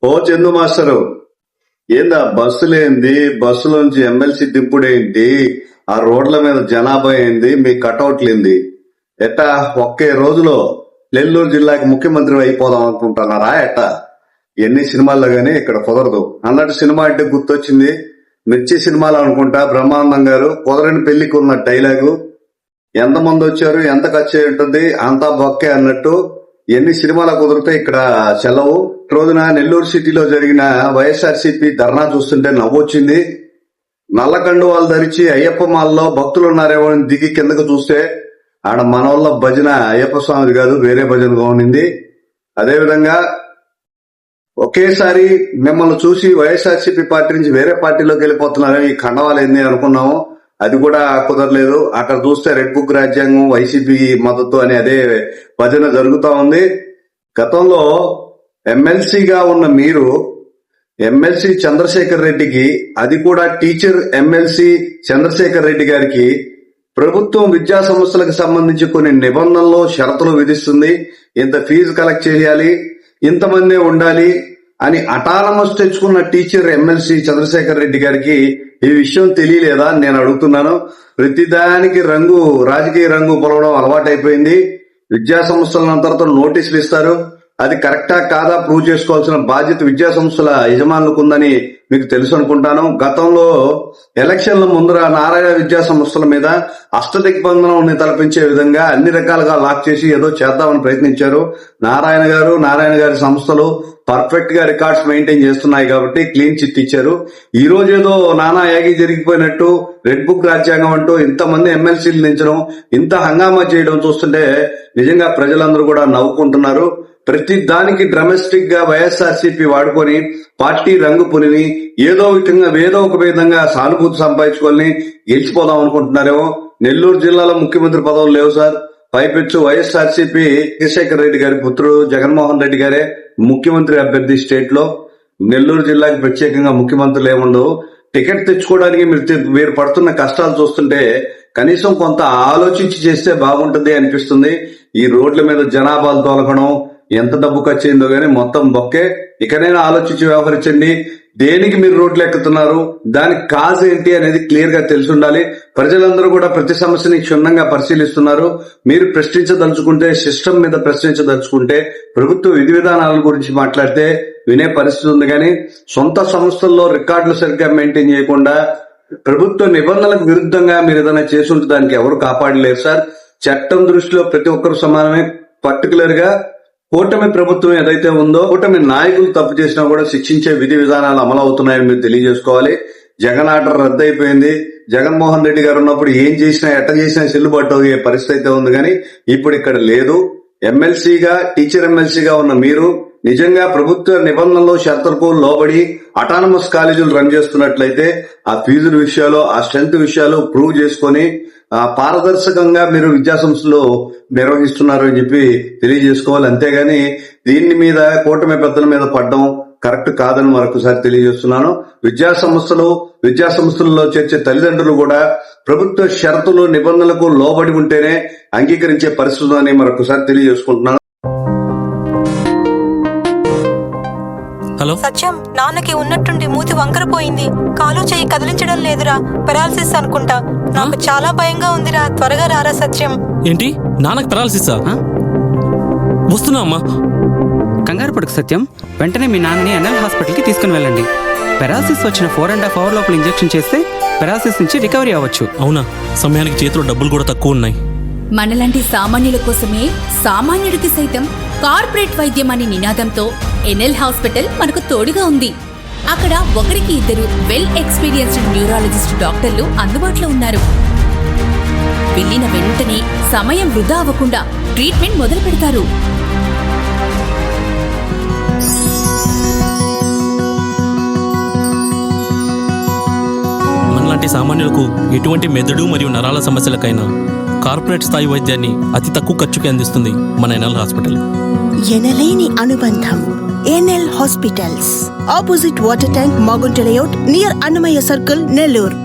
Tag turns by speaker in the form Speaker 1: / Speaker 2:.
Speaker 1: ఓ Chandu master, ఏందా బస్సులేంది, బస్సులోంచి MLC దింపుడేంటి, ఆ రోడ్ల మీద జనాభా ఏంది, మీ కటౌట్లేంది? ఎట్టా ఒకే రోజులో నెల్లూరు జిల్లాకి ముఖ్యమంత్రి అయిపోదాం అనుకుంటున్నారా? ఎట్టా ఎన్ని సినిమాల్లో గానీ ఇక్కడ కుదరదు అన్నట్టు సినిమా అంటే గుర్తొచ్చింది. మిర్చి సినిమాలో అనుకుంటా బ్రహ్మానందం గారు కుదరని పెళ్లికి ఉన్న డైలాగు, ఎంతమంది వచ్చారు, ఎంత ఖర్చు అయి ఉంటుంది, అంతా బొక్కే అన్నట్టు ఎన్ని సినిమాలు కుదిరితే ఇక్కడ సెలవు. రోజున నెల్లూరు సిటీలో జరిగిన వైఎస్ఆర్సీపీ ధర్నా చూస్తుంటే నవ్వొచ్చింది. నల్లకండు వాళ్ళు ధరించి అయ్యప్ప మాల్లో భక్తులు ఉన్నారేమో అని దిగి కిందకు చూస్తే ఆడ మనోళ్ళ భజన అయ్యప్ప స్వామిది కాదు, వేరే భజనగా ఉన్నింది. అదేవిధంగా ఒకేసారి మిమ్మల్ని చూసి వైఎస్ఆర్సీపీ పార్టీ నుంచి వేరే పార్టీలోకి వెళ్ళిపోతున్నారని ఈ ఖండవాలు ఏంది అనుకున్నాము. అది కూడా కుదరలేదు. అక్కడ చూస్తే రెడ్ బుక్ రాజ్యాంగం, వైసీపీ మద్దతు అని అదే భజన జరుగుతా ఉంది. గతంలో ఎమ్మెల్సీగా ఉన్న మీరు ఎమ్మెల్సీ చంద్రశేఖర్ రెడ్డికి, అది కూడా టీచర్ ఎమ్మెల్సీ చంద్రశేఖర్ రెడ్డి గారికి ప్రభుత్వం విద్యా సంస్థలకు సంబంధించి కొన్ని నిబంధనలు, షరతులు విధిస్తుంది. ఇంత ఫీజు కలెక్ట్ చేయాలి, ఇంతమందే ఉండాలి అని అటానమస్ తెచ్చుకున్న టీచర్ ఎమ్మెల్సీ చంద్రశేఖర్ రెడ్డి గారికి ఈ విషయం తెలియలేదా అని నేను అడుగుతున్నాను. ప్రతిదానికి రాజకీయ రంగు పొలవడం అలవాటైపోయింది. విద్యా సంస్థలంతటితో నోటీసులు ఇస్తారు. అది కరెక్టా కాదా ప్రూవ్ చేసుకోవాల్సిన బాధ్యత విద్యా సంస్థల యజమానులకు ఉందని మీకు తెలుసు అనుకుంటాను. గతంలో ఎలక్షన్ల ముందర నారాయణ విద్యా సంస్థల మీద అష్టదిగ్బంధనం తలపించే విధంగా అన్ని రకాలుగా లాక్ చేసి ఏదో చేద్దామని ప్రయత్నించారు. నారాయణ గారి సంస్థలు పర్ఫెక్ట్ గా రికార్డ్స్ మెయింటైన్ చేస్తున్నాయి కాబట్టి క్లీన్ చిట్ ఇచ్చారు. ఈ రోజు ఏదో నానా యాగి జరిగిపోయినట్టు రెడ్ బుక్ రాజ్యాంగం అంటూ ఇంతమంది ఎమ్మెల్సీలు నించడం, ఇంత హంగామా చేయడం చూస్తుంటే నిజంగా ప్రజలందరూ కూడా నవ్వుకుంటున్నారు. ప్రతి దానికి డ్రమెస్టిక్ గా వైఎస్ఆర్సీపీ వాడుకొని పార్టీ రంగు పులిని ఏదో ఒక విధంగా సానుభూతి సంపాదించుకొని గెలిచిపోదాం అనుకుంటున్నారేమో. నెల్లూరు జిల్లాలో ముఖ్యమంత్రి పదవులు లేవు సార్. పైపెచ్చు వైఎస్ఆర్సీపీ చంద్రశేఖర్ రెడ్డి గారి పుత్రుడు జగన్మోహన్ రెడ్డి గారే ముఖ్యమంత్రి అభ్యర్థి స్టేట్ లో. నెల్లూరు జిల్లాకి ప్రత్యేకంగా ముఖ్యమంత్రులు ఏముండవు. టికెట్ తెచ్చుకోవడానికి మీరు పడుతున్న కష్టాలు చూస్తుంటే కనీసం కొంత ఆలోచించి చేస్తే బాగుంటుంది అనిపిస్తుంది. ఈ రోడ్ల మీద జనాభాలు తోలకడం, ఎంత డబ్బు ఖర్చు అయిందో గానీ మొత్తం బొక్కే. ఇకనైనా ఆలోచించి వ్యవహరించండి. దేనికి మీరు రోడ్లు ఎక్కుతున్నారు, దానికి కాజ్ ఏంటి అనేది క్లియర్ గా తెలిసి ఉండాలి. ప్రజలందరూ కూడా ప్రతి సమస్యని క్షుణ్ణంగా పరిశీలిస్తున్నారు. మీరు ప్రశ్నించదలుచుకుంటే, సిస్టమ్ మీద ప్రశ్నించదలుచుకుంటే, ప్రభుత్వ విధి విధానాల గురించి మాట్లాడితే వినే పరిస్థితి ఉంది. కానీ సొంత సంస్థల్లో రికార్డులు సరిగ్గా మెయింటైన్ చేయకుండా ప్రభుత్వ నిబంధనలకు విరుద్ధంగా మీరు ఏదైనా చేసి ఉంటే దానికి ఎవరు కాపాడలేరు సార్. చట్టం దృష్టిలో ప్రతి ఒక్కరు సమానమే. పర్టికులర్ గా కూటమి ప్రభుత్వం ఏదైతే ఉందో, కూటమి నాయకులు తప్పు చేసినా కూడా శిక్షించే విధి విధానాలు అమలు అవుతున్నాయని మీరు తెలియజేసుకోవాలి. జగన్ ఆర్డర్ రద్దు అయిపోయింది. జగన్మోహన్ రెడ్డి గారు ఉన్నప్పుడు ఏం చేసినా, ఎట్ట చేసినా చెల్లుబాటు అయ్యే పరిస్థితి అయితే ఉంది. కానీ ఇప్పుడు ఇక్కడ లేదు. ఎమ్మెల్సీగా, టీచర్ ఎమ్మెల్సీగా ఉన్న మీరు నిజంగా ప్రభుత్వ నిబంధనలు, షరతులకు లోబడి అటానమస్ కాలేజీలు రన్ చేస్తున్నట్లయితే ఆ ఫీజుల విషయాలు, ఆ స్ట్రెంత్ విషయాలు ప్రూవ్ చేసుకొని పారదర్శకంగా మీరు విద్యా సంస్థలు నిర్వహిస్తున్నారు అని చెప్పి తెలియజేసుకోవాలి. అంతేగాని దీని మీద కూటమి పెద్దల మీద పడడం కరెక్ట్ కాదని మరొకసారి తెలియజేస్తున్నాను. విద్యా సంస్థలలో చేర్చే తల్లిదండ్రులు కూడా ప్రభుత్వ షరతులు, నిబంధనలకు లోబడి ఉంటేనే అంగీకరించే పరిస్థితి అని మరొకసారి తెలియజేసుకుంటున్నాను.
Speaker 2: హలో
Speaker 3: సత్యం, నాన్నకి ఉన్నట్టుండి మూతి వంకరపోయింది. కాలు చేయి కదిలించడం లేదురా. పెరాలసిస్ అనుకుంటా. నాకు చాలా భయంగా ఉందిరా. త్వరగా రారా సత్యం.
Speaker 2: ఏంటి, నాన్నకి పెరాలసిసా? వస్తున్నా అమ్మా.
Speaker 4: కంగారు పడుకు సత్యం. వెంటనే మీ నాన్నని ఎన్ఎల్ హాస్పిటల్కి తీసుకుని వెళ్ళండి. పెరాలసిస్ వచ్చిన 4.5 hours లోపల ఇంజెక్షన్ చేస్తే పెరాలసిస్ నుంచి రికవరీ అవ్వచ్చు.
Speaker 2: అవునా? సమయానికి చేతిలో డబ్బులు కూడా తక్కువ ఉన్నాయి.
Speaker 5: మనలాంటి సామాన్యుల కోసమే సామాన్యుడికి సైతం కార్పొరేట్ వైద్యం అనే నినాదంతో ఎన్ఎల్ హాస్పిటల్ మనకు తోడుగా ఉంది. అక్కడ 1-2 వెల్ ఎక్స్పీరియన్స్డ్ న్యూరాలజిస్ట్ డాక్టర్లు అందుబాటులో ఉన్నారు. వెళ్ళిన వెంటనే సమయం వృధా అవ్వకుండా ట్రీట్మెంట్ మొదలు పెడతారు.
Speaker 2: మనలాంటి సామాన్యులకు ఎటువంటి మెదడు మరియు నరాల సమస్యలకైనా కార్పొరేట్ స్థాయి వైద్యాన్ని అతి తక్కువ ఖర్చుకి అందిస్తుంది మన ఎన్ఎల్ హాస్పిటల్.
Speaker 6: ఎనలేని అనుబంధం. NL hospitals, opposite water tank, Magunta layout, near Annamayya circle, Nellore.